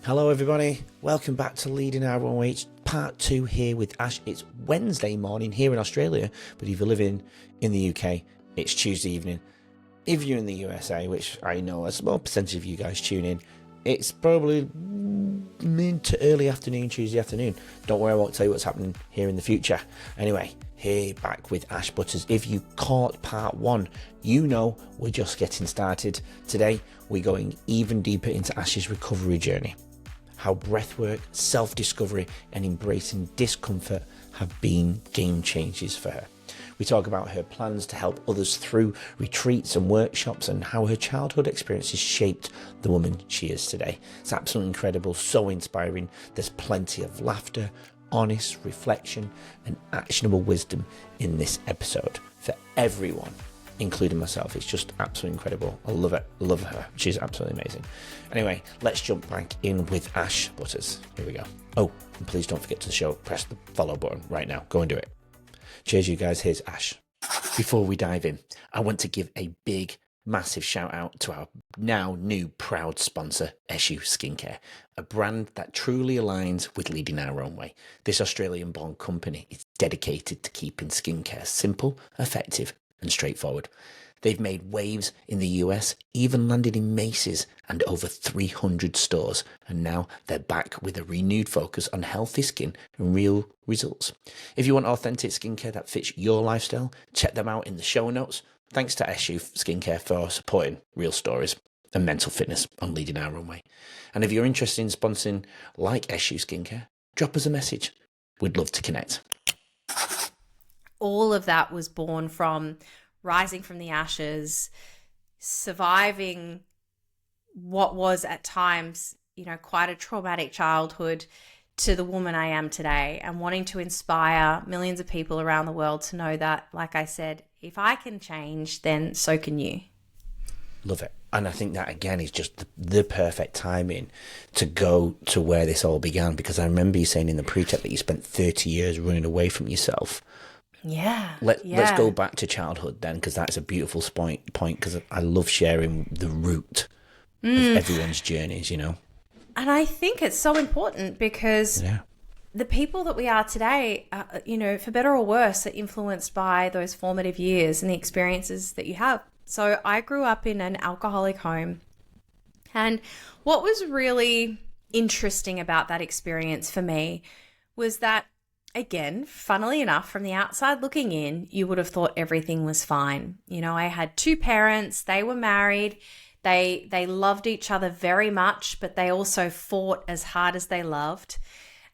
Hello everybody, welcome back to Leading Our Own Way. It's part 2 here with Ash. It's Wednesday morning here in Australia, but if you're living in the UK, it's Tuesday evening. If you're in the USA, which I know a small percentage of you guys tune in, it's probably mid to early afternoon, Tuesday afternoon. Don't worry, I won't tell you what's happening here in the future. Anyway, here back with Ash Butters. If you caught part 1, you know we're just getting started. Today, we're going even deeper into Ash's recovery journey. How breathwork, self-discovery and embracing discomfort have been game changers for her. We talk about her plans to help others through retreats and workshops and how her childhood experiences shaped the woman she is today. It's absolutely incredible, so inspiring. There's plenty of laughter, honest reflection and actionable wisdom in this episode for everyone, including myself. It's just absolutely incredible. I love it. Love her. She's absolutely amazing. Anyway, let's jump back in with Ash Butters. Here we go. Oh, and please don't forget to press the follow button right now. Go and do it. Cheers, you guys. Here's Ash. Before we dive in, I want to give a big, massive shout out to our now new proud sponsor, Eshu Skincare, a brand that truly aligns with Leading Our Own Way. This Australian-born company is dedicated to keeping skincare simple, effective, and straightforward. They've made waves in the US, even landed in Macy's and over 300 stores, and now they're back with a renewed focus on healthy skin and real results. If you want authentic skincare that fits your lifestyle, check them out in the show notes. Thanks to Eshu Skincare for supporting real stories and mental fitness on Leading Our Own Way. And if you're interested in sponsoring like Eshu Skincare, drop us a message. We'd love to connect. All of that was born from rising from the ashes, surviving what was at times, quite a traumatic childhood, to the woman I am today, and wanting to inspire millions of people around the world to know that, like I said, if I can change, then so can you. Love it. And I think that, again, is just the perfect timing to go to where this all began, because I remember you saying in the pre-tech that you spent 30 years running away from yourself. Yeah. Let's go back to childhood then, because that's a beautiful point, because I love sharing the root of everyone's journeys, And I think it's so important because the people that we are today, for better or worse, are influenced by those formative years and the experiences that you have. So I grew up in an alcoholic home. And what was really interesting about that experience for me was that, again, funnily enough, from the outside looking in, you would have thought everything was fine. I had 2 parents, they were married, they loved each other very much, but they also fought as hard as they loved.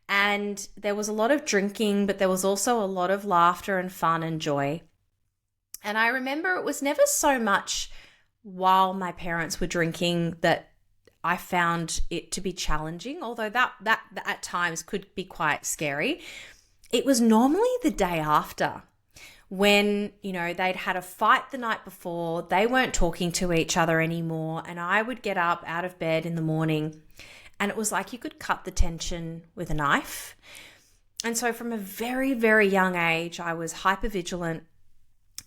And there was a lot of drinking, but there was also a lot of laughter and fun and joy. And I remember it was never so much while my parents were drinking that I found it to be challenging, although that at times could be quite scary. It was normally the day after when, they'd had a fight the night before, they weren't talking to each other anymore, and I would get up out of bed in the morning and it was like you could cut the tension with a knife. And so from a very, very young age, I was hypervigilant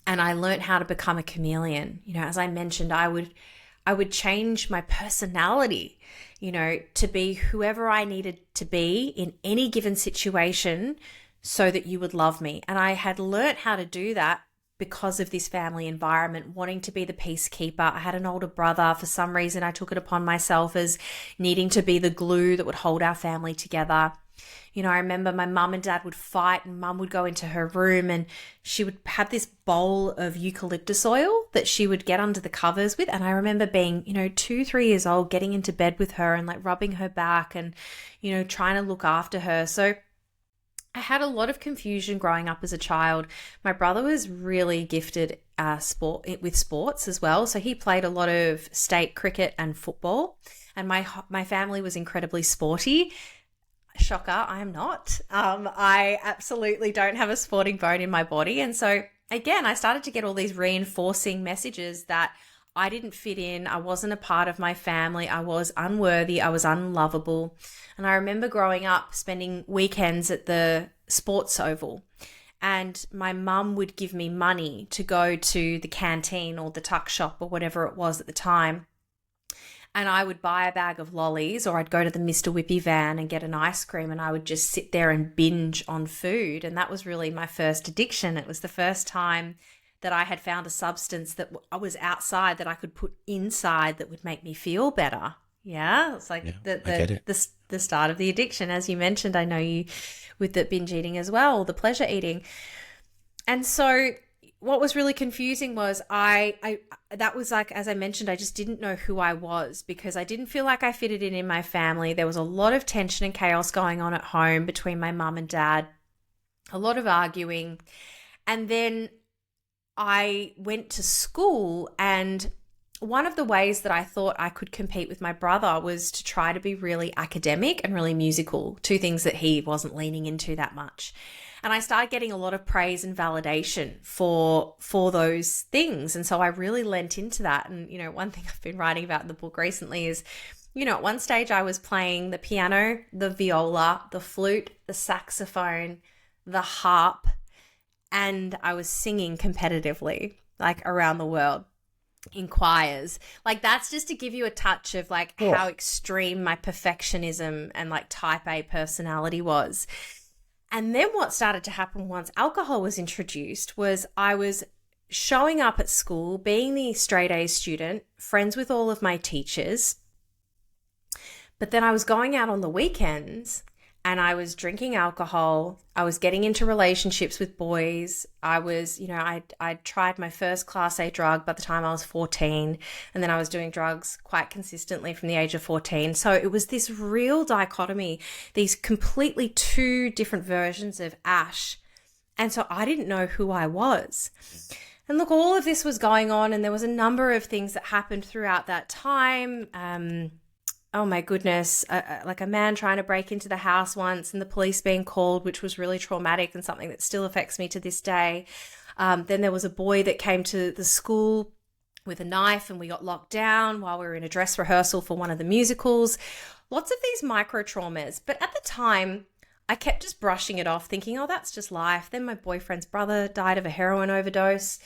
and I learned how to become a chameleon. As I mentioned, I would change my personality, to be whoever I needed to be in any given situation so that you would love me. And I had learnt how to do that because of this family environment, wanting to be the peacekeeper. I had an older brother. For some reason, I took it upon myself as needing to be the glue that would hold our family together. I remember my mum and dad would fight and mum would go into her room and she would have this bowl of eucalyptus oil that she would get under the covers with. And I remember being, 2-3 years old, getting into bed with her and like rubbing her back and, trying to look after her. So I had a lot of confusion growing up as a child. My brother was really gifted with sports as well. So he played a lot of state cricket and football. And my family was incredibly sporty. Shocker, I am not. I absolutely don't have a sporting bone in my body. And so, again, I started to get all these reinforcing messages that I didn't fit in. I wasn't a part of my family. I was unworthy. I was unlovable. And I remember growing up, spending weekends at the sports oval. And my mum would give me money to go to the canteen or the tuck shop or whatever it was at the time. and I would buy a bag of lollies, or I'd go to the Mr. Whippy van and get an ice cream, and I would just sit there and binge on food. And that was really my first addiction. It was the first time that I had found a substance that was outside that I could put inside that would make me feel better. Yeah, it's like the start of the addiction. As you mentioned, I know you with the binge eating as well, the pleasure eating. And so what was really confusing was that was like, as I mentioned, I just didn't know who I was, because I didn't feel like I fitted in my family. There was a lot of tension and chaos going on at home between my mum and dad, a lot of arguing. And then I went to school, and one of the ways that I thought I could compete with my brother was to try to be really academic and really musical, two things that he wasn't leaning into that much. And I started getting a lot of praise and validation for those things. And so I really lent into that. And, one thing I've been writing about in the book recently is, at one stage I was playing the piano, the viola, the flute, the saxophone, the harp, and I was singing competitively, like around the world in choirs. Like, that's just to give you a touch of like how extreme my perfectionism and like type A personality was. And then what started to happen once alcohol was introduced was I was showing up at school, being the straight A student, friends with all of my teachers. But then I was going out on the weekends and I was drinking alcohol. I was getting into relationships with boys. I was, I tried my first Class A drug by the time I was 14. And then I was doing drugs quite consistently from the age of 14. So it was this real dichotomy, these completely two different versions of Ash. And so I didn't know who I was. And look, all of this was going on, and there was a number of things that happened throughout that time. Oh my goodness, like a man trying to break into the house once and the police being called, which was really traumatic and something that still affects me to this day. Then there was a boy that came to the school with a knife and we got locked down while we were in a dress rehearsal for one of the musicals. Lots of these micro traumas. But at the time, I kept just brushing it off, thinking, oh, that's just life. Then my boyfriend's brother died of a heroin overdose.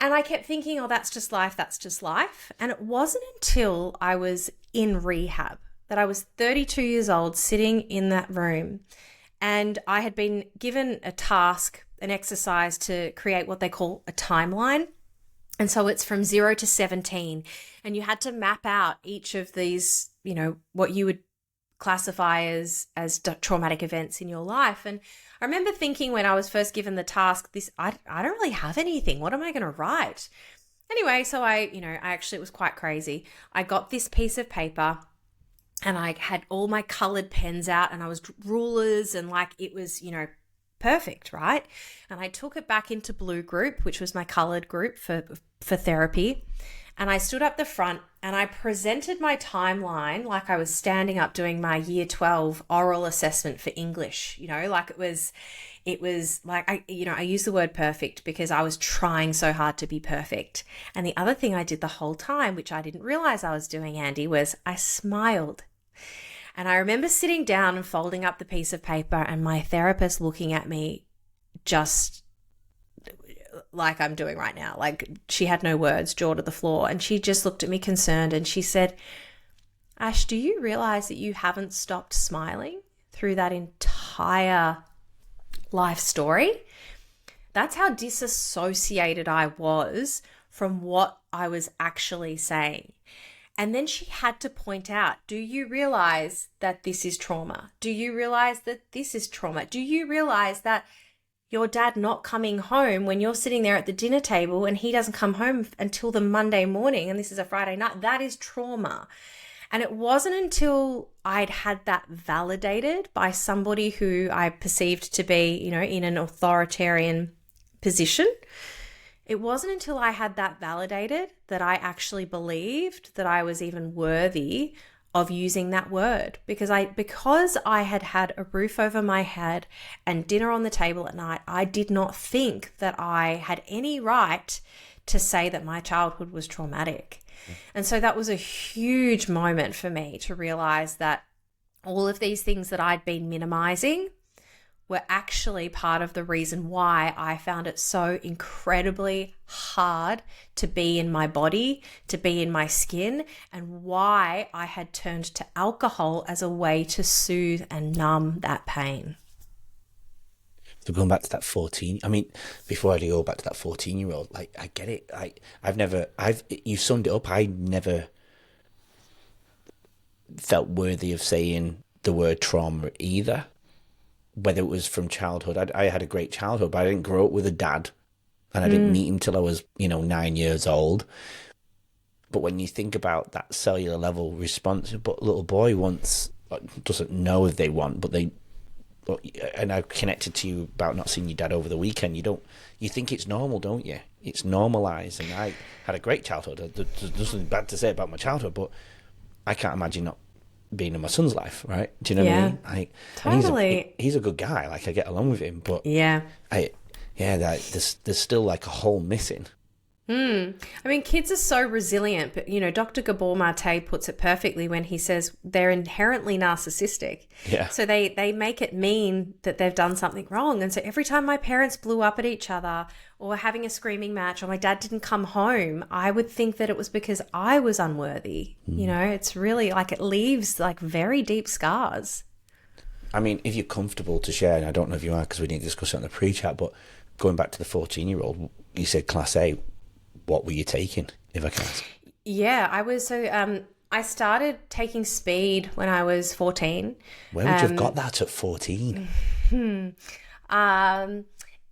And I kept thinking, oh, that's just life, that's just life. And it wasn't until I was in rehab that I was 32 years old, sitting in that room, and I had been given a task, an exercise to create what they call a timeline. And so it's from 0 to 17, and you had to map out each of these, what you would classify as traumatic events in your life. And I remember thinking when I was first given the task, I don't really have anything. What am I going to write? Anyway, so I actually, it was quite crazy. I got this piece of paper and I had all my colored pens out and I was rulers, and like it was, perfect, right? And I took it back into Blue Group, which was my colored group for therapy. And I stood up the front and I presented my timeline like I was standing up doing my year 12 oral assessment for English, like it was like, I use the word perfect because I was trying so hard to be perfect. And the other thing I did the whole time, which I didn't realize I was doing, Andy, was I smiled. And I remember sitting down and folding up the piece of paper and my therapist looking at me just like I'm doing right now. Like, she had no words, jaw to the floor. And she just looked at me concerned and she said, Ash, do you realize that you haven't stopped smiling through that entire life story? That's how disassociated I was from what I was actually saying. And then she had to point out, do you realize that this is trauma? Do you realize that this is trauma? Do you realize that your dad not coming home when you're sitting there at the dinner table and he doesn't come home until the Monday morning and this is a Friday night? That is trauma. And it wasn't until I'd had that validated by somebody who I perceived to be, in an authoritarian position. It wasn't until I had that validated that I actually believed that I was even worthy of using that word, because I had had a roof over my head and dinner on the table at night. I did not think that I had any right to say that my childhood was traumatic. And so that was a huge moment for me to realize that all of these things that I'd been minimizing were actually part of the reason why I found it so incredibly hard to be in my body, to be in my skin, and why I had turned to alcohol as a way to soothe and numb that pain. So going back to that 14, I mean, before I go back to that 14-year-old, like, I get it. You summed it up. I never felt worthy of saying the word trauma either, whether it was from childhood. I had a great childhood, but I didn't grow up with a dad, and I didn't meet him till I was, 9 years old. But when you think about that cellular level response, but little boy doesn't know if they want, but they, and I connected to you about not seeing your dad over the weekend. You think it's normal, don't you? It's normalized, and I had a great childhood. There's nothing bad to say about my childhood, but I can't imagine not being in my son's life, right? Do you know what I mean? Totally. He's a good guy. Like, I get along with him, but there's still like a hole missing. I mean, kids are so resilient, but, Dr. Gabor Mate puts it perfectly when he says they're inherently narcissistic. Yeah. So they make it mean that they've done something wrong. And so every time my parents blew up at each other or were having a screaming match or my dad didn't come home, I would think that it was because I was unworthy. It's really like it leaves like very deep scars. I mean, if you're comfortable to share, and I don't know if you are because we didn't discuss it on the pre-chat, but going back to the 14-year-old, you said Class A. What were you taking, if I can ask? Yeah, I was I started taking speed when I was 14. Where would you have got that at 14?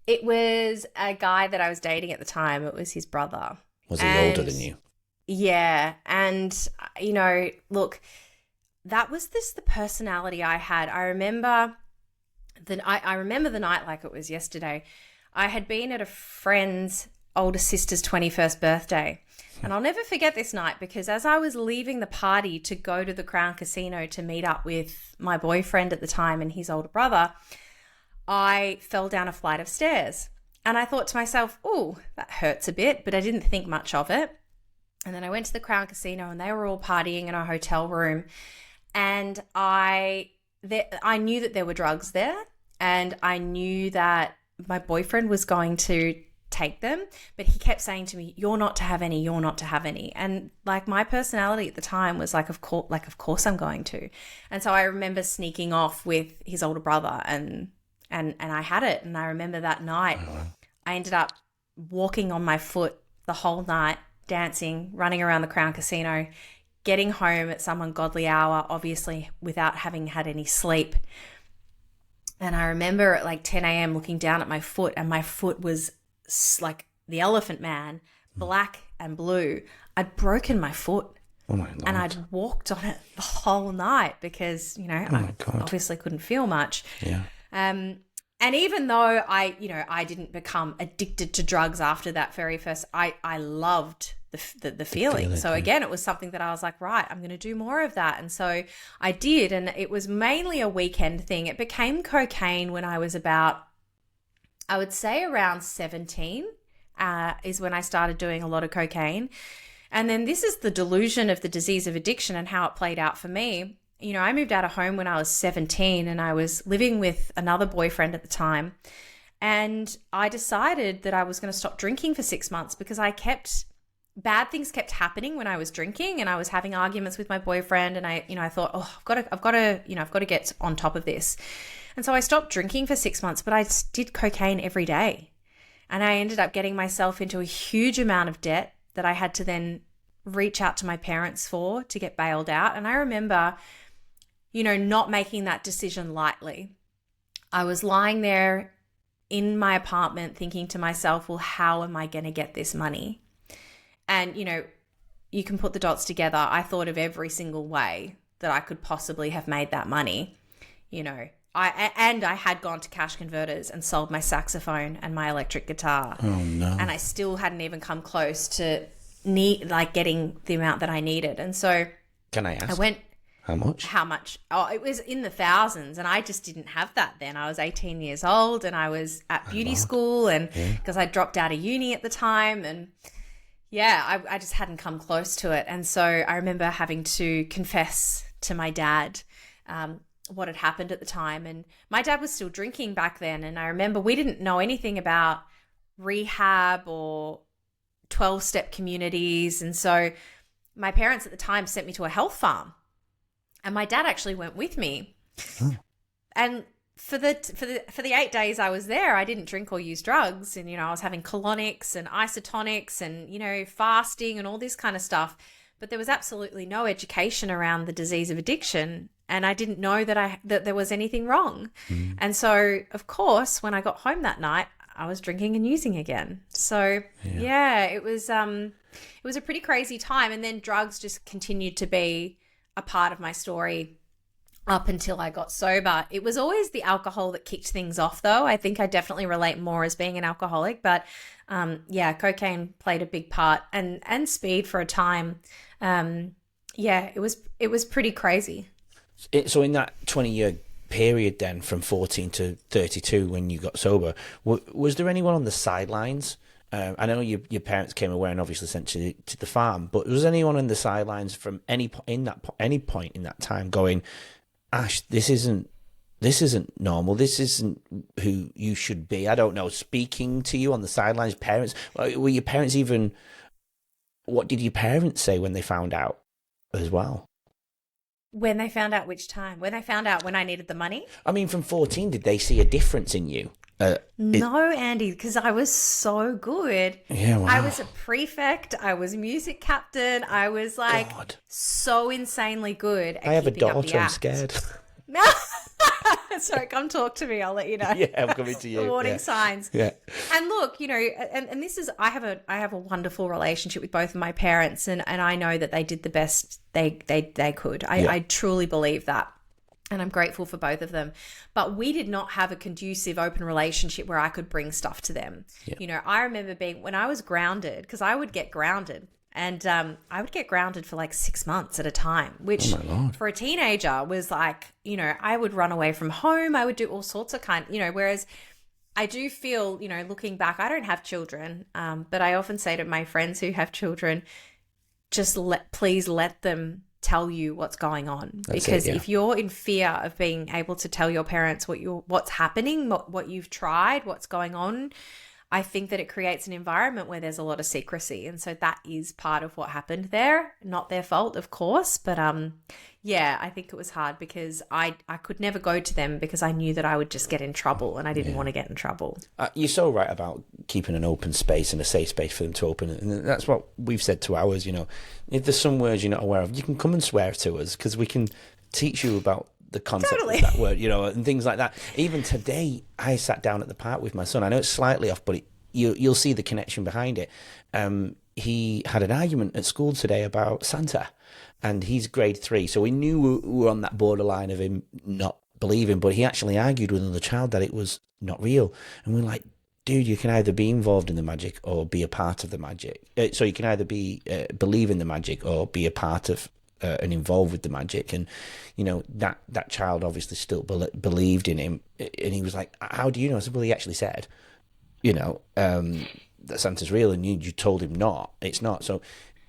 It was a guy that I was dating at the time. It was his brother. Was he older than you? Yeah. And, look, that was the personality I had. I remember the night like it was yesterday. I had been at a friend's older sister's 21st birthday. And I'll never forget this night because as I was leaving the party to go to the Crown Casino to meet up with my boyfriend at the time and his older brother, I fell down a flight of stairs. And I thought to myself, oh, that hurts a bit, but I didn't think much of it. And then I went to the Crown Casino and they were all partying in a hotel room. And I knew that there were drugs there, and I knew that my boyfriend was going to take them, but he kept saying to me, you're not to have any, you're not to have any. And like my personality at the time was like, of course I'm going to. And so I remember sneaking off with his older brother and I had it. And I remember that night, I ended up walking on my foot the whole night, dancing, running around the Crown Casino, getting home at some ungodly hour, obviously without having had any sleep. And I remember at like 10 a.m. looking down at my foot, and my foot was like the Elephant Man, black and blue. I'd broken my foot. Oh my Lord. And I'd walked on it the whole night because, I obviously couldn't feel much. Yeah. And even though I didn't become addicted to drugs after that very first, I loved the feeling. So again, it was something that I was like, right, I'm going to do more of that. And so I did. And it was mainly a weekend thing. It became cocaine when I was about, I would say around 17 is when I started doing a lot of cocaine. And then this is the delusion of the disease of addiction and how it played out for me. I moved out of home when I was 17 and I was living with another boyfriend at the time. And I decided that I was going to stop drinking for 6 months because bad things kept happening when I was drinking, and I was having arguments with my boyfriend. And I thought, I've got to get on top of this. And so I stopped drinking for 6 months, but I did cocaine every day. And I ended up getting myself into a huge amount of debt that I had to then reach out to my parents for to get bailed out. And I remember, not making that decision lightly. I was lying there in my apartment thinking to myself, well, how am I going to get this money? And, you can put the dots together. I thought of every single way that I could possibly have made that money, I had gone to cash converters and sold my saxophone and my electric guitar. Oh no. And I still hadn't even come close to getting the amount that I needed. And so can I ask? I went, how much? Oh, it was in the thousands, and I just didn't have that then. I was 18 years old and I was at beauty school, and because I dropped out of uni at the time, and I just hadn't come close to it. And so I remember having to confess to my dad what had happened at the time. And my dad was still drinking back then. And I remember we didn't know anything about rehab or 12-step communities. And so my parents at the time sent me to a health farm. And my dad actually went with me. And for the 8 days I was there, I didn't drink or use drugs. And, I was having colonics and isotonics and, fasting and all this kind of stuff. But there was absolutely no education around the disease of addiction. And I didn't know that there was anything wrong. And so, of course, when I got home that night, I was drinking and using again. So, it was a pretty crazy time. And then drugs just continued to be a part of my story up until I got sober. It was always the alcohol that kicked things off, though. I think I definitely relate more as being an alcoholic, but cocaine played a big part, and speed for a time. It was pretty crazy. So in that 20-year period then, from 14 to 32 when you got sober, was there anyone on the sidelines? I know your parents came away and obviously sent you to the farm, but was anyone on the sidelines from any point in that time going, Ash, this isn't normal. This isn't who you should be. I don't know. Speaking to you on the sidelines, parents, were your parents even? What did your parents say when they found out as well? When they found out which time? When they found out when I needed the money? I mean, from 14, did they see a difference in you? No, Andy, because I was so good. Yeah, wow. I was a prefect. I was music captain. I was so insanely good at I have a keeping up the daughter. I'm act. scared. No. Sorry, come talk to me. I'll let you know. Yeah, I'm coming to you. The warning signs. Yeah. And look, and this is, I have a wonderful relationship with both of my parents, and I know that they did the best they could. I truly believe that. And I'm grateful for both of them. But we did not have a conducive, open relationship where I could bring stuff to them. Yeah. I remember when I was grounded, because I would get grounded. And I would get grounded for like 6 months at a time, which for a teenager was like, I would run away from home. I would do all sorts of whereas I do feel, looking back, I don't have children, but I often say to my friends who have children, just please let them tell you what's going on. Because if you're in fear of being able to tell your parents what's happening, what you've tried, what's going on, I think that it creates an environment where there's a lot of secrecy. And so that is part of what happened there. Not their fault, of course. But I think it was hard because I could never go to them because I knew that I would just get in trouble, and I didn't want to get in trouble. You're so right about keeping an open space and a safe space for them to open it. And that's what we've said to ours, If there's some words you're not aware of, you can come and swear to us because we can teach you about the concept of that word, and things like that. Even today, I sat down at the park with my son. I know it's slightly off, but you'll see the connection behind it. He had an argument at school today about Santa, and he's grade 3. So we knew we were on that borderline of him not believing, but he actually argued with another child that it was not real. And we're like, dude, you can either be involved in the magic or be a part of the magic. So you can either believe in the magic or be a part of and involved with the magic. And that child obviously still believed in him, and he was like, how do you know? I said, well, he actually said that Santa's real, and you told him it's not. So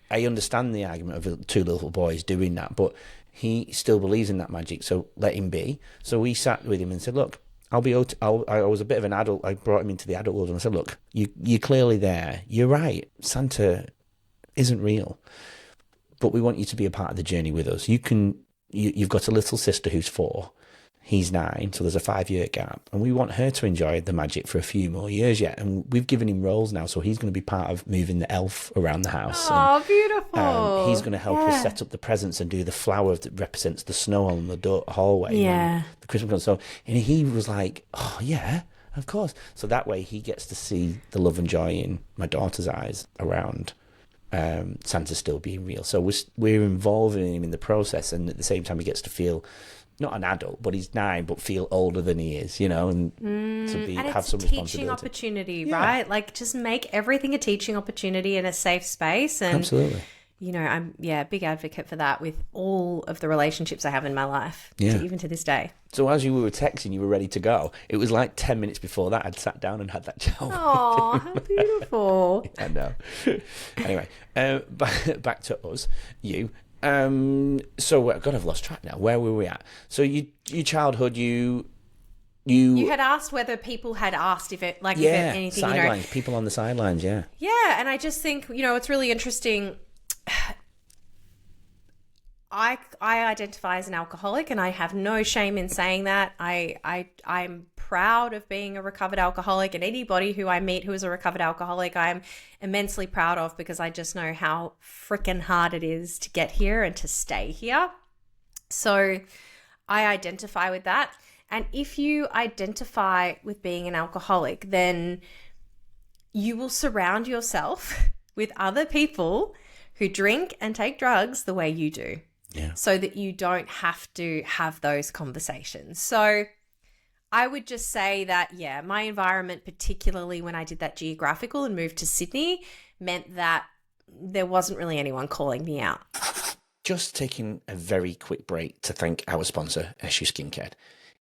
I understand the argument of 2 little boys doing that, but he still believes in that magic, so let him be. So we sat with him and said, look, I was a bit of an adult. I brought him into the adult world, and I said, look, you're clearly there. You're right. Santa isn't real. But we want you to be a part of the journey with us. You've got a little sister who's 4. He's 9, so there's a 5-year gap. And we want her to enjoy the magic for a few more years yet. And we've given him roles now, so he's going to be part of moving the elf around the house. Oh, beautiful. He's going to help us set up the presents and do the flower that represents the snow on the hallway. Yeah. The Christmas. So, and he was like, oh, yeah, of course. So that way he gets to see the love and joy in my daughter's eyes around Santa still being real. So we're involving him in the process, and at the same time he gets to feel not an adult, but he's 9, but feel older than he is, and have some responsibility. Teaching opportunity, right? Like, just make everything a teaching opportunity and a safe space. And absolutely. I'm a big advocate for that with all of the relationships I have in my life, even to this day. So as you were texting, you were ready to go. It was like 10 minutes before that I'd sat down and had that chat. Oh, how beautiful. I know. Anyway, back to us. God, I've lost track now. Where were we at? So your childhood, you had asked whether people had asked if anything, sidelines, people on the sidelines, yeah. Yeah, and I just think, it's really interesting. I identify as an alcoholic, and I have no shame in saying that. I'm proud of being a recovered alcoholic, and anybody who I meet who is a recovered alcoholic, I'm immensely proud of, because I just know how freaking hard it is to get here and to stay here. So I identify with that. And if you identify with being an alcoholic, then you will surround yourself with other people who drink and take drugs the way you do. Yeah. So that you don't have to have those conversations. So I would just say that, my environment, particularly when I did that geographical and moved to Sydney, meant that there wasn't really anyone calling me out. Just taking a very quick break to thank our sponsor, SU Skincare.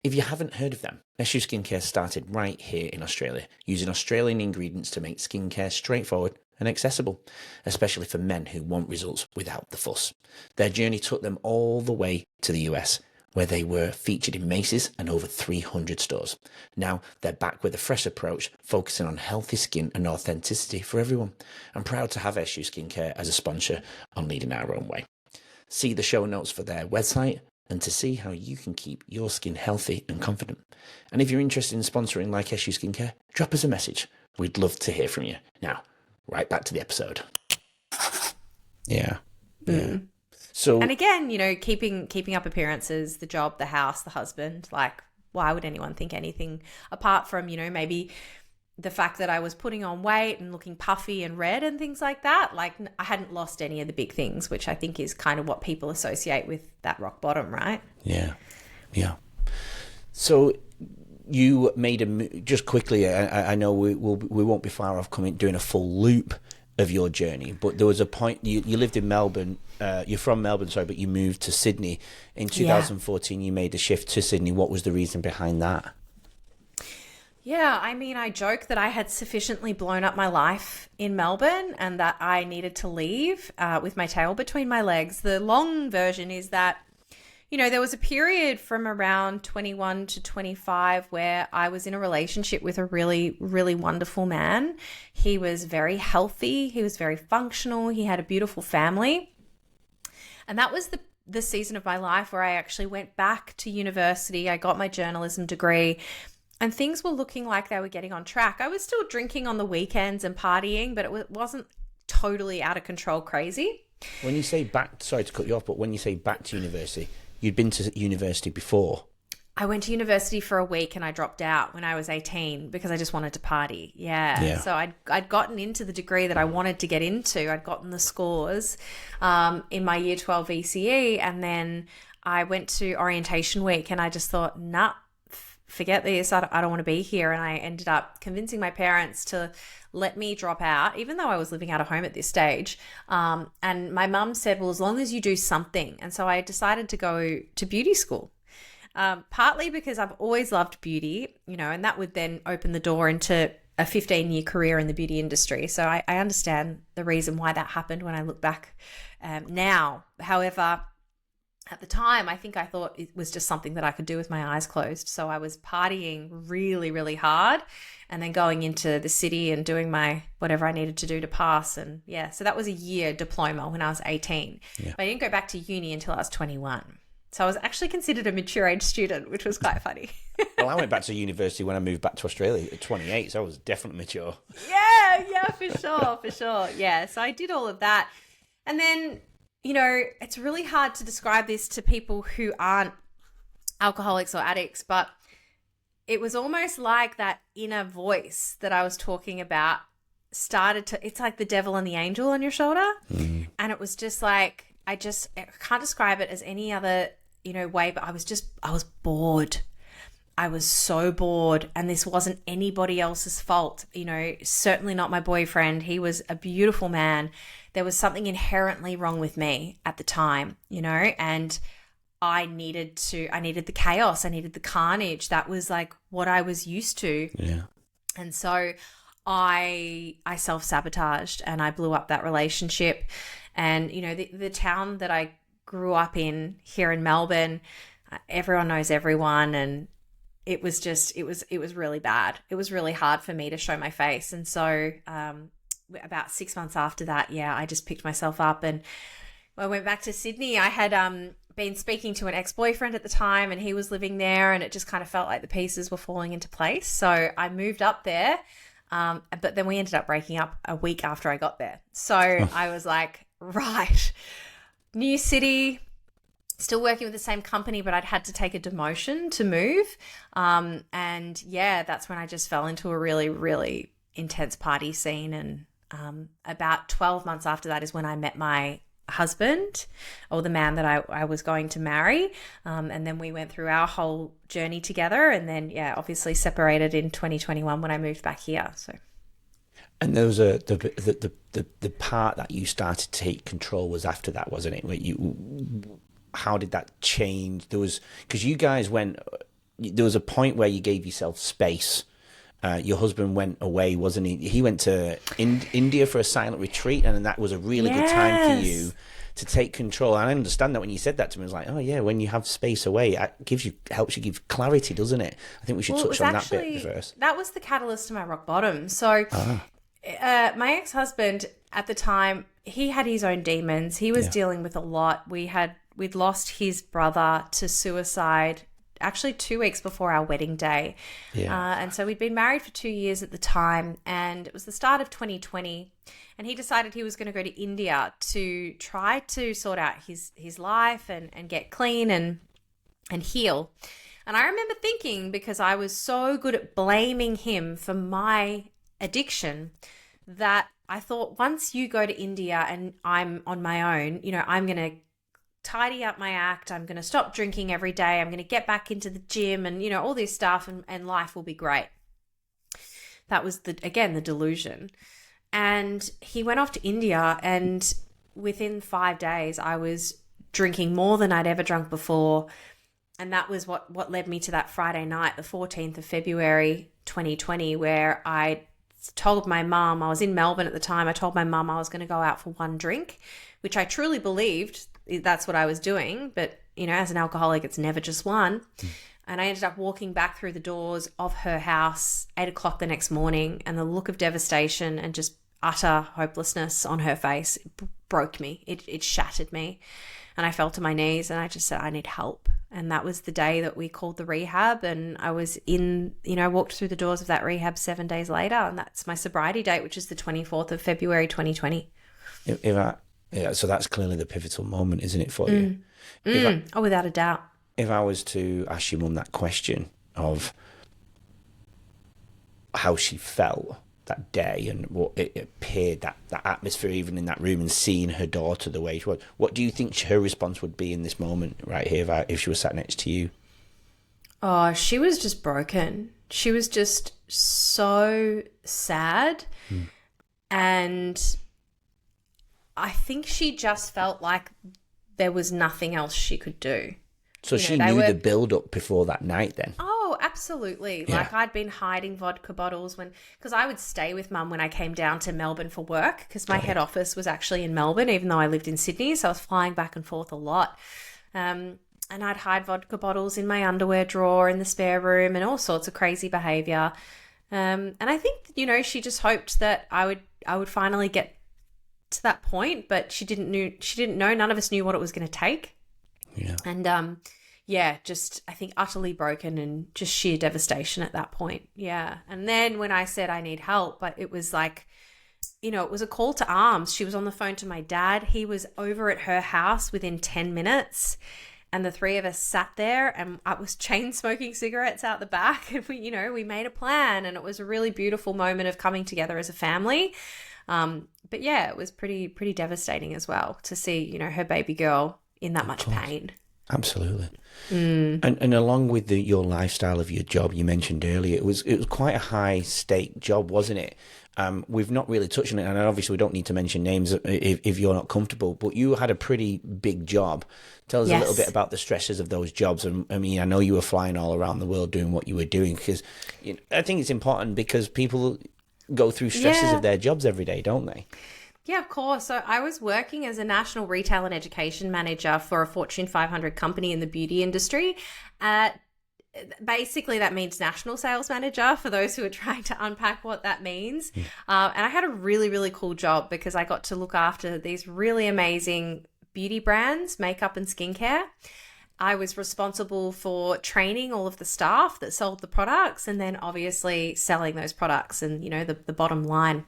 If you haven't heard of them, SU Skincare started right here in Australia, using Australian ingredients to make skincare straightforward and accessible, especially for men who want results without the fuss. Their journey took them all the way to the US, where they were featured in Macy's and over 300 stores. Now they're back with a fresh approach, focusing on healthy skin and authenticity for everyone. I'm proud to have SU Skincare as a sponsor on Leading Our Own Way. See the show notes for their website and to see how you can keep your skin healthy and confident. And if you're interested in sponsoring like SU Skincare, drop us a message. We'd love to hear from you. Now, right back to the episode. Yeah. So, and again, keeping up appearances, the job, the house, the husband, like, why would anyone think anything apart from, maybe the fact that I was putting on weight and looking puffy and red and things like that? Like, I hadn't lost any of the big things, which I think is kind of what people associate with that rock bottom, right? Yeah. So you made just quickly, I know we won't be far off doing a full loop of your journey, but there was a point, you lived in Melbourne, you're from Melbourne, sorry, but you moved to Sydney. In 2014, you made a shift to Sydney. What was the reason behind that? Yeah, I joke that I had sufficiently blown up my life in Melbourne and that I needed to leave with my tail between my legs. The long version is that, there was a period from around 21 to 25 where I was in a relationship with a really, really wonderful man. He was very healthy. He was very functional. He had a beautiful family. And that was the season of my life where I actually went back to university. I got my journalism degree. And things were looking like they were getting on track. I was still drinking on the weekends and partying, but it wasn't totally out of control crazy. When you say back, sorry to cut you off, but when you say back to university, you'd been to university before? I went to university for a week and I dropped out when I was 18 because I just wanted to party. Yeah. So I'd gotten into the degree that I wanted to get into. I'd gotten the scores in my year 12 ECE, and I went to orientation week and I just thought, nah, forget this, I don't want to be here. And I ended up convincing my parents to let me drop out, even though I was living out of home at this stage. And my mum said, well, as long as you do something. And so I decided to go to beauty school, partly because I've always loved beauty, and that would then open the door into a 15-year career in the beauty industry. So I understand the reason why that happened when I look back now. However, at the time, I think I thought it was just something that I could do with my eyes closed. So I was partying really, really hard and then going into the city and doing my whatever I needed to do to pass. And so that was a year diploma when I was 18. Yeah. But I didn't go back to uni until I was 21. So I was actually considered a mature age student, which was quite funny. Well, I went back to university when I moved back to Australia at 28, so I was definitely mature. Yeah, for sure. Yeah, so I did all of that. And then, it's really hard to describe this to people who aren't alcoholics or addicts, but it was almost like that inner voice that I was talking about it's like the devil and the angel on your shoulder. Mm-hmm. And it was just like, I can't describe it as any other, way, but I was bored. I was so bored, and this wasn't anybody else's fault. Certainly not my boyfriend. He was a beautiful man. There was something inherently wrong with me at the time, and I needed the chaos. I needed the carnage. That was like what I was used to. Yeah. And so I self-sabotaged and I blew up that relationship. And, the town that I grew up in here in Melbourne. Everyone knows everyone, and it was really bad. It was really hard for me to show my face. And so about 6 months after that, I just picked myself up and I went back to Sydney. I had been speaking to an ex-boyfriend at the time, and he was living there, and it just kind of felt like the pieces were falling into place. So I moved up there, but then we ended up breaking up a week after I got there. So I was like, right, new city, still working with the same company, but I'd had to take a demotion to move. And that's when I just fell into a really, really intense party scene. And about 12 months after that is when I met my husband, or the man that I was going to marry. And then we went through our whole journey together, and then, obviously separated in 2021 when I moved back here. So. And there was the part that you started to take control was after that, wasn't it? How did that change? Because you guys there was a point where you gave yourself space. Your husband went away, wasn't he? He went to India for a silent retreat, and that was a really good time for you to take control. And I understand that when you said that to me, I was like, oh yeah, when you have space away, it helps you give clarity, doesn't it? I think we should touch on that bit first. That was the catalyst to my rock bottom. So my ex-husband at the time, he had his own demons. He was dealing with a lot. We'd lost his brother to suicide actually 2 weeks before our wedding day. And so we'd been married for 2 years at the time, and it was the start of 2020, and he decided he was going to go to India to try to sort out his life and get clean and heal. And I remember thinking, because I was so good at blaming him for my addiction, that I thought, once you go to India and I'm on my own, I'm going to tidy up my act. I'm going to stop drinking every day. I'm going to get back into the gym and, all this stuff, and life will be great. That was the delusion. And he went off to India, and within 5 days I was drinking more than I'd ever drunk before. And that was what led me to that Friday night, the 14th of February, 2020, where I told my mum, I was in Melbourne at the time, I told my mum I was going to go out for one drink, which I truly believed that's what I was doing. But, as an alcoholic, it's never just one. And I ended up walking back through the doors of her house 8 o'clock the next morning, and the look of devastation and just utter hopelessness on her face broke me. It shattered me. And I fell to my knees and I just said, I need help. And that was the day that we called the rehab, and I was walked through the doors of that rehab 7 days later, and that's my sobriety date, which is the 24th of February, 2020. So that's clearly the pivotal moment, isn't it, for you? Without a doubt. If I was to ask your mum that question of how she felt that day and what it appeared, that atmosphere even in that room, and seeing her daughter the way she was, what do you think her response would be in this moment right here if she was sat next to you? Oh, she was just broken. She was just so sad. And I think she just felt like there was nothing else she could do. So she knew the build-up before that night then? Oh, absolutely. Yeah. Like, I'd been hiding vodka bottles because I would stay with mum when I came down to Melbourne for work, because my head office was actually in Melbourne, even though I lived in Sydney. So I was flying back and forth a lot. And I'd hide vodka bottles in my underwear drawer in the spare room and all sorts of crazy behaviour. And I think, she just hoped that I would finally get to that point, but she didn't know. None of us knew what it was going to take. Yeah. And just I think utterly broken and just sheer devastation at that point. Yeah. And then when I said I need help, but it was like, it was a call to arms. She was on the phone to my dad. He was over at her house within 10 minutes. And the three of us sat there, and I was chain smoking cigarettes out the back. And we made a plan, and it was a really beautiful moment of coming together as a family. But yeah, it was pretty devastating as well to see, her baby girl in that much pain. Absolutely. And along with your lifestyle of your job, you mentioned earlier, it was quite a high stake job, wasn't it? We've not really touched on it, and obviously we don't need to mention names if you're not comfortable, but you had a pretty big job. Tell us a little bit about the stresses of those jobs. And I mean, I know you were flying all around the world doing what you were doing, because I think it's important, because people go through stresses of their jobs every day, don't they? Yeah, of course. So I was working as a national retail and education manager for a Fortune 500 company in the beauty industry. Basically, that means national sales manager for those who are trying to unpack what that means. And I had a really, really cool job because I got to look after these really amazing beauty brands, makeup and skincare. I was responsible for training all of the staff that sold the products and then obviously selling those products and, the bottom line.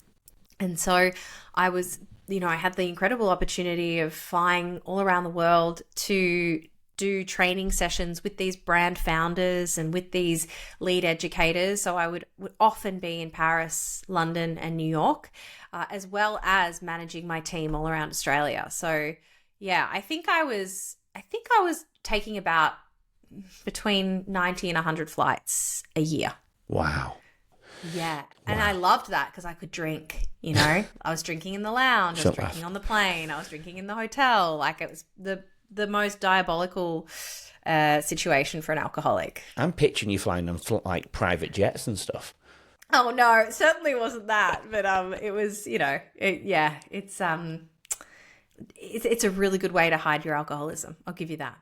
And so I was, I had the incredible opportunity of flying all around the world to do training sessions with these brand founders and with these lead educators. So I would often be in Paris, London, and New York, as well as managing my team all around Australia. So yeah, I think I was taking about between 90 and 100 flights a year. Wow. Yeah. And I loved that because I could drink, I was drinking in the lounge, I was drinking on the plane, I was drinking in the hotel. Like it was the most diabolical situation for an alcoholic. I'm picturing you flying on like private jets and stuff. Oh no, it certainly wasn't that. But it was, it's a really good way to hide your alcoholism. I'll give you that.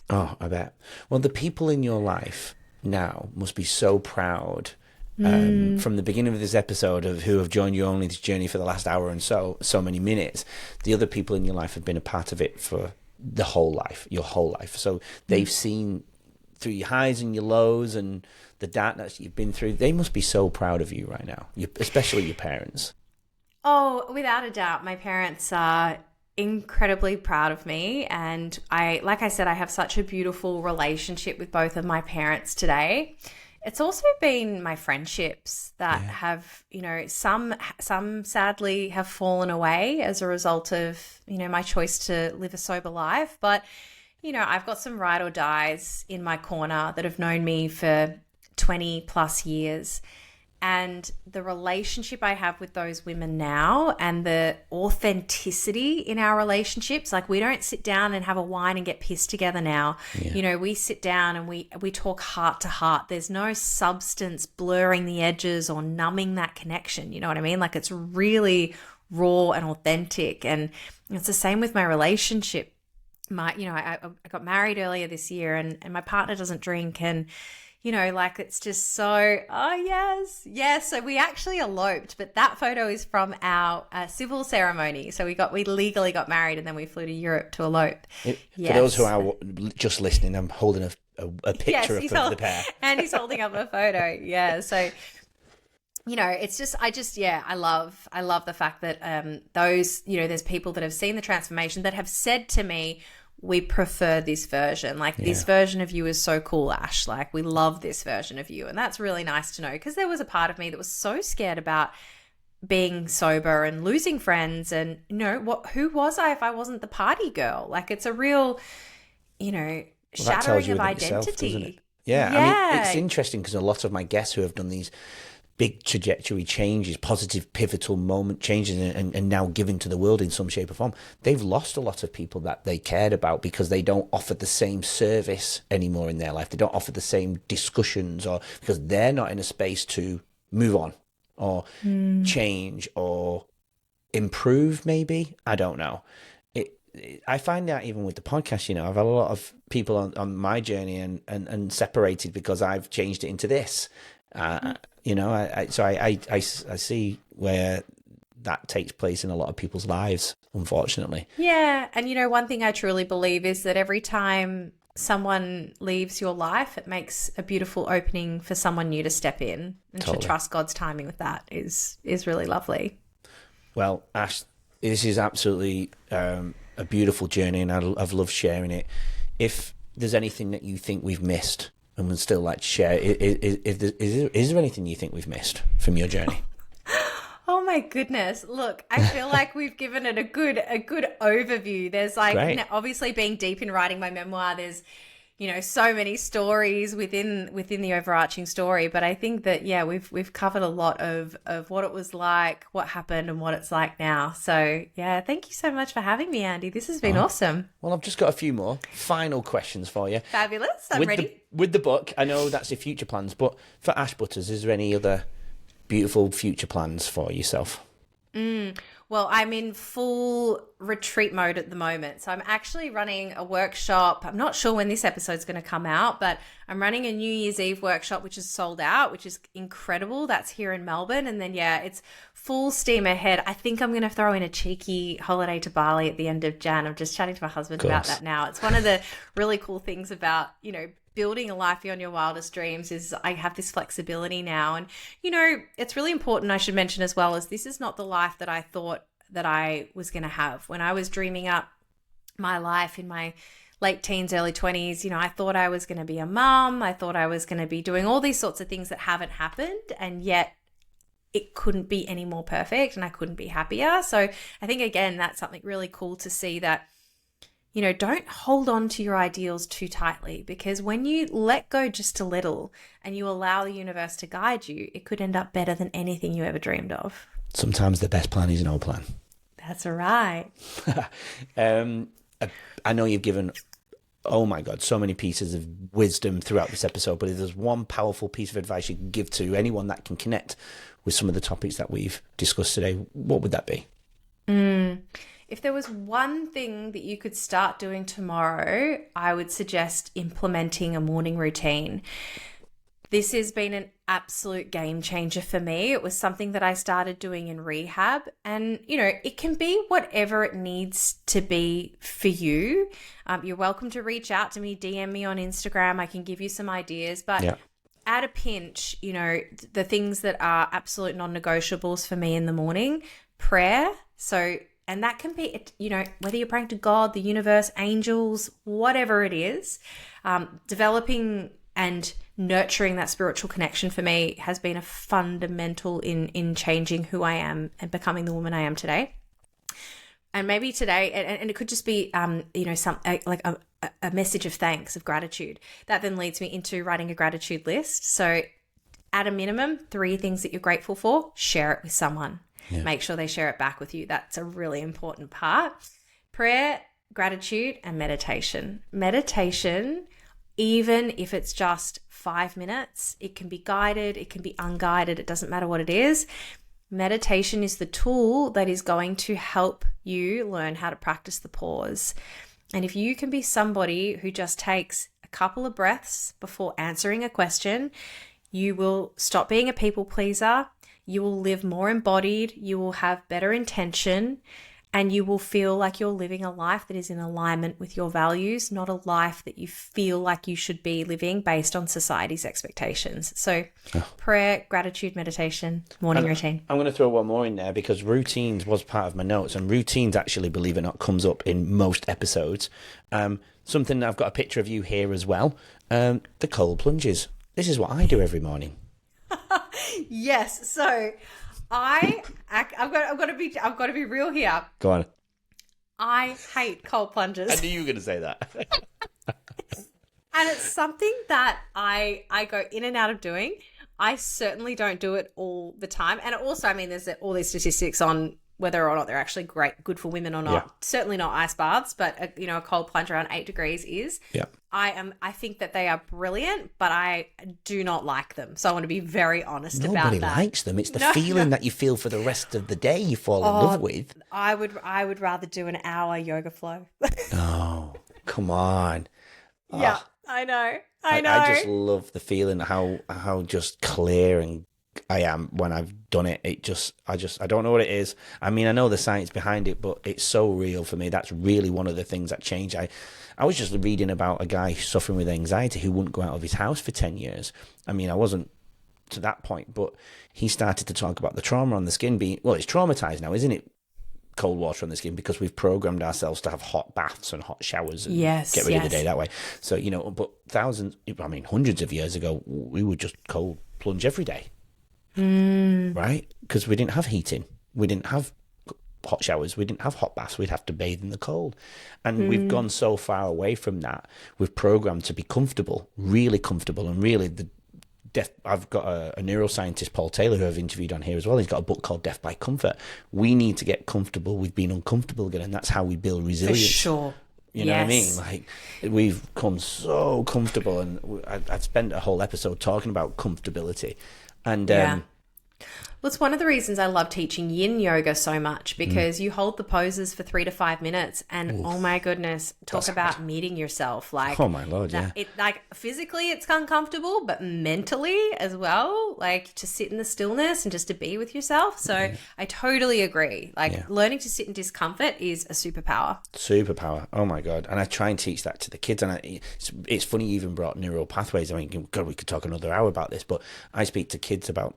Oh, I bet. Well, the people in your life now must be so proud from the beginning of this episode of who have joined you only this journey for the last hour and so many minutes. The other people in your life have been a part of it for the whole life, your whole life. So they've seen through your highs and your lows and the darkness you've been through. They must be so proud of you right now, especially your parents. Oh, without a doubt. My parents are incredibly proud of me. And like I said, I have such a beautiful relationship with both of my parents today. It's also been my friendships that have, some sadly have fallen away as a result of, my choice to live a sober life. But, I've got some ride or dies in my corner that have known me for 20 plus years. And the relationship I have with those women now and the authenticity in our relationships, like we don't sit down and have a wine and get pissed together now. Yeah. We sit down and we talk heart to heart. There's no substance blurring the edges or numbing that connection. You know what I mean? Like it's really raw and authentic. And it's the same with my relationship. I got married earlier this year and my partner doesn't drink and it's just so, oh, yes. So we actually eloped, but that photo is from our civil ceremony. So we legally got married and then we flew to Europe to elope. For those who are just listening, I'm holding a picture of the pair. And he's holding up a photo. Yeah. So, it's just, I love the fact that those, there's people that have seen the transformation that have said to me, we prefer this version. Like this version of you is so cool, Ash. Like we love this version of you. And that's really nice to know because there was a part of me that was so scared about being sober and losing friends and, who was I if I wasn't the party girl? Like it's a real, shattering of identity. Yourself, yeah. I mean, it's interesting because a lot of my guests who have done these big trajectory changes, positive pivotal moment changes and now giving to the world in some shape or form, they've lost a lot of people that they cared about because they don't offer the same service anymore in their life. They don't offer the same discussions or because they're not in a space to move on or change or improve maybe. I don't know. I find that even with the podcast, I've had a lot of people on my journey and separated because I've changed it into this. I see where that takes place in a lot of people's lives, unfortunately. Yeah. And, one thing I truly believe is that every time someone leaves your life, it makes a beautiful opening for someone new to step in and to trust God's timing with that is really lovely. Well, Ash, this is absolutely a beautiful journey and I've loved sharing it. If there's anything that you think we've missed and would still like to share, is there anything you think we've missed from your journey? Oh my goodness. Look, I feel like we've given it a good overview. There's obviously being deep in writing my memoir, there's, so many stories within the overarching story. But I think that, we've covered a lot of what it was like, what happened and what it's like now. So thank you so much for having me, Andy. This has been awesome. Well, I've just got a few more final questions for you. Fabulous. I'm ready. With the book, I know that's your future plans, but for Ash Butters, is there any other beautiful future plans for yourself? Well, I'm in full retreat mode at the moment. So I'm actually running a workshop. I'm not sure when this episode's going to come out, but I'm running a New Year's Eve workshop, which is sold out, which is incredible. That's here in Melbourne. And then, yeah, it's full steam ahead. I think I'm going to throw in a cheeky holiday to Bali at the end of Jan. I'm just chatting to my husband about that now. It's one of the really cool things about, building a life beyond your wildest dreams is I have this flexibility now. And, it's really important, I should mention as well, as this is not the life that I thought that I was going to have. When I was dreaming up my life in my late teens, early 20s, I thought I was going to be a mum. I thought I was going to be doing all these sorts of things that haven't happened. And yet it couldn't be any more perfect and I couldn't be happier. So I think, again, that's something really cool to see that, don't hold on to your ideals too tightly, because when you let go just a little and you allow the universe to guide you, it could end up better than anything you ever dreamed of. Sometimes the best plan is no plan. That's right. I know you've given, oh my God, so many pieces of wisdom throughout this episode, but if there's one powerful piece of advice you can give to anyone that can connect with some of the topics that we've discussed today, what would that be? If there was one thing that you could start doing tomorrow, I would suggest implementing a morning routine. This has been an absolute game changer for me. It was something that I started doing in rehab, and, it can be whatever it needs to be for you. You're welcome to reach out to me, DM me on Instagram. I can give you some ideas, but at a pinch, the things that are absolute non-negotiables for me in the morning, prayer. And that can be, whether you're praying to God, the universe, angels, whatever it is, developing and nurturing that spiritual connection for me has been a fundamental in changing who I am and becoming the woman I am today. And maybe today, and it could just be, like a message of thanks, of gratitude. That then leads me into writing a gratitude list. So at a minimum, 3 things that you're grateful for, share it with someone. Yeah. Make sure they share it back with you. That's a really important part. Prayer, gratitude, and meditation. Meditation, even if it's just 5 minutes, it can be guided, it can be unguided, it doesn't matter what it is. Meditation is the tool that is going to help you learn how to practice the pause. And if you can be somebody who just takes a couple of breaths before answering a question, you will stop being a people pleaser. You will live more embodied, you will have better intention, and you will feel like you're living a life that is in alignment with your values, not a life that you feel like you should be living based on society's expectations. So prayer, gratitude, meditation, morning routine. I'm going to throw one more in there because routines was part of my notes, and routines actually, believe it or not, comes up in most episodes. Something I've got a picture of you here as well. The cold plunges. This is what I do every morning. Yes. So I've got to be real here. Go on. I hate cold plunges. I knew you were going to say that. And it's something that I go in and out of doing. I certainly don't do it all the time. And also, there's all these statistics on whether or not they're actually good for women or not. Yeah. Certainly not ice baths, but a cold plunge around 8 degrees is. Yeah. I think that they are brilliant, but I do not like them. So I want to be very honest about that. Nobody likes them. It's the feeling that you feel for the rest of the day you fall in love with. I would rather do an hour yoga flow. Oh, come on. Yeah, I know. I I just love the feeling how just clear and I am when I've done it. I don't know what it is. I know the science behind it, but it's so real for me. That's really one of the things that changed. I was just reading about a guy suffering with anxiety who wouldn't go out of his house for 10 years. I wasn't to that point, but he started to talk about the trauma on the skin being, well, it's traumatized now, isn't it? Cold water on the skin, because we've programmed ourselves to have hot baths and hot showers and get rid of the day that way. So, but hundreds of years ago, we would just cold plunge every day. Right? Because we didn't have heating. We didn't have hot showers. We didn't have hot baths. We'd have to bathe in the cold. And we've gone so far away from that. We've programmed to be comfortable, really comfortable. And really, I've got a neuroscientist, Paul Taylor, who I've interviewed on here as well. He's got a book called Death by Comfort. We need to get comfortable with being uncomfortable again. And that's how we build resilience. For sure. You know what I mean? Like, we've come so comfortable. And I'd spent a whole episode talking about comfortability. And Well, it's one of the reasons I love teaching yin yoga so much, because you hold the poses for 3 to 5 minutes and oh my goodness, talk about meeting yourself. Like, oh my Lord, yeah. It, like, physically it's uncomfortable, but mentally as well, like to sit in the stillness and just to be with yourself. So I totally agree. Like learning to sit in discomfort is a superpower. Superpower. Oh my God. And I try and teach that to the kids. And it's funny you even brought neural pathways. I mean, God, we could talk another hour about this, but I speak to kids about,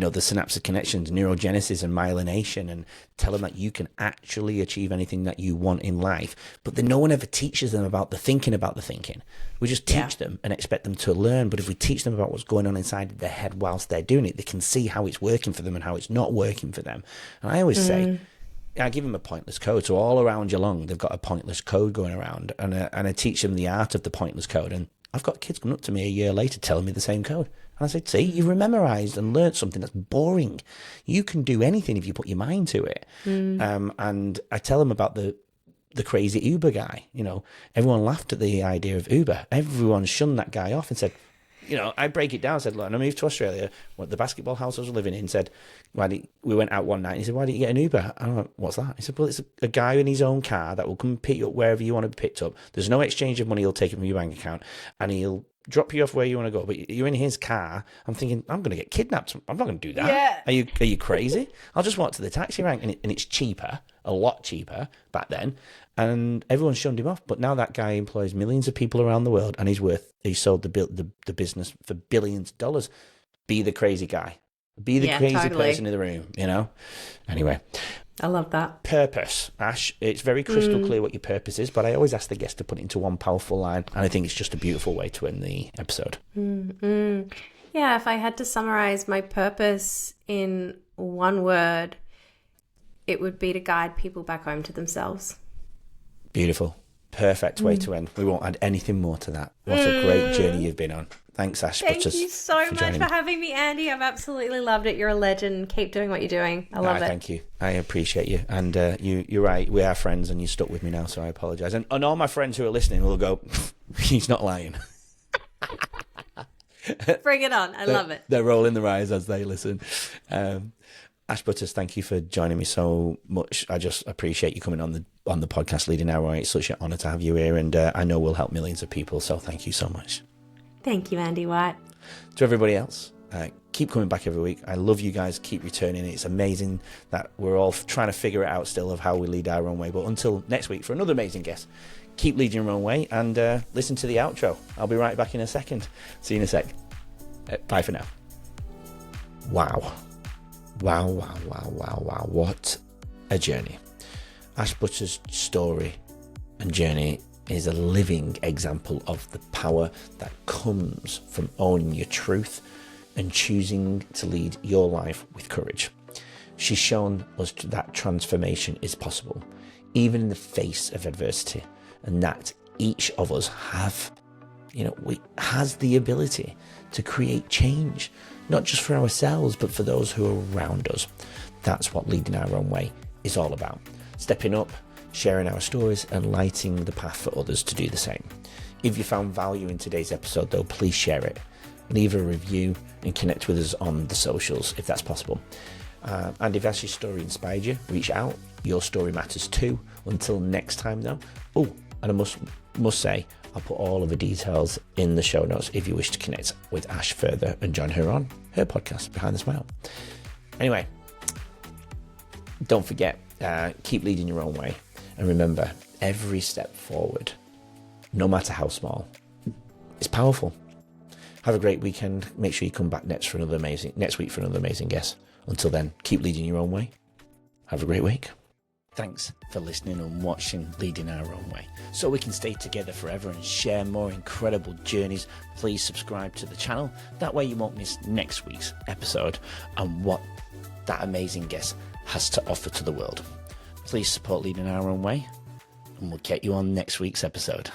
the synaptic connections, neurogenesis and myelination, and tell them that you can actually achieve anything that you want in life. But then no one ever teaches them about the thinking. We just teach them and expect them to learn. But if we teach them about what's going on inside their head whilst they're doing it, they can see how it's working for them and how it's not working for them. And I always say, I give them a pointless code. So all around Geelong, they've got a pointless code going around, and I teach them the art of the pointless code. And I've got kids coming up to me a year later telling me the same code. And I said, see, you've memorized and learnt something that's boring. You can do anything if you put your mind to it. And I tell them about the crazy Uber guy. Everyone laughed at the idea of Uber. Everyone shunned that guy off and said, I break it down. I said, look, I moved to Australia. The basketball house I was living in said, we went out one night and he said, why didn't you get an Uber? I went, what's that? He said, well, it's a guy in his own car that will come and pick you up wherever you want to be picked up. There's no exchange of money. He'll take it from your bank account and he'll drop you off where you want to go. But you're in his car. I'm thinking, I'm going to get kidnapped. I'm not going to do that. Yeah. Are you crazy? I'll just walk to the taxi rank, and it's cheaper, a lot cheaper back then. And everyone shunned him off. But now that guy employs millions of people around the world, and he sold the business for billions of dollars. Be the crazy guy. Be the crazy person in the room, Anyway. I love that. Purpose. Ash, it's very crystal clear what your purpose is, but I always ask the guest to put it into one powerful line, and I think it's just a beautiful way to end the episode. Yeah, if I had to summarize my purpose in one word, it would be to guide people back home to themselves. Beautiful. Perfect way to end. We won't add anything more to that. What a great journey you've been on. Thanks, Ash. Thank you so much for having me, Andy. I've absolutely loved it. You're a legend. Keep doing what you're doing. I love it. Thank you. I appreciate you. And you're right. We are friends, and you're stuck with me now, so I apologise. And all my friends who are listening will go, he's not lying. Bring it on. I love it. They're rolling their eyes as they listen. Ash Butters, thank you for joining me so much. I just appreciate you coming on the podcast, Leading Our Way. It's such an honour to have you here, and I know we'll help millions of people, so thank you so much. Thank you, Andy White. To everybody else, keep coming back every week. I love you guys. Keep returning. It's amazing that we're all trying to figure it out still of how we lead our own way. But until next week for another amazing guest, keep leading your own way and listen to the outro. I'll be right back in a second. See you in a sec. Bye for now. Wow. What a journey. Ash Butter's story and journey is a living example of the power that comes from owning your truth and choosing to lead your life with courage. She's shown us that transformation is possible, even in the face of adversity, and that each of us has the ability to create change, not just for ourselves, but for those who are around us. That's what Leading Our Own Way is all about. Stepping up, sharing our stories, and lighting the path for others to do the same. If you found value in today's episode, though, please share it. Leave a review and connect with us on the socials if that's possible. And if Ash's story inspired you, reach out. Your story matters too. Until next time, though. Oh, and I must say, I'll put all of the details in the show notes if you wish to connect with Ash further and join her on her podcast, Behind the Smile. Anyway, don't forget, keep leading your own way. And remember, every step forward, no matter how small, is powerful. Have a great weekend. Make sure you come back next week for another amazing guest. Until then, keep leading your own way. Have a great week. Thanks for listening and watching Leading Our Own Way. So we can stay together forever and share more incredible journeys, please subscribe to the channel. That way you won't miss next week's episode and what that amazing guest has to offer to the world. Please support Leading Our Own Way, and we'll get you on next week's episode.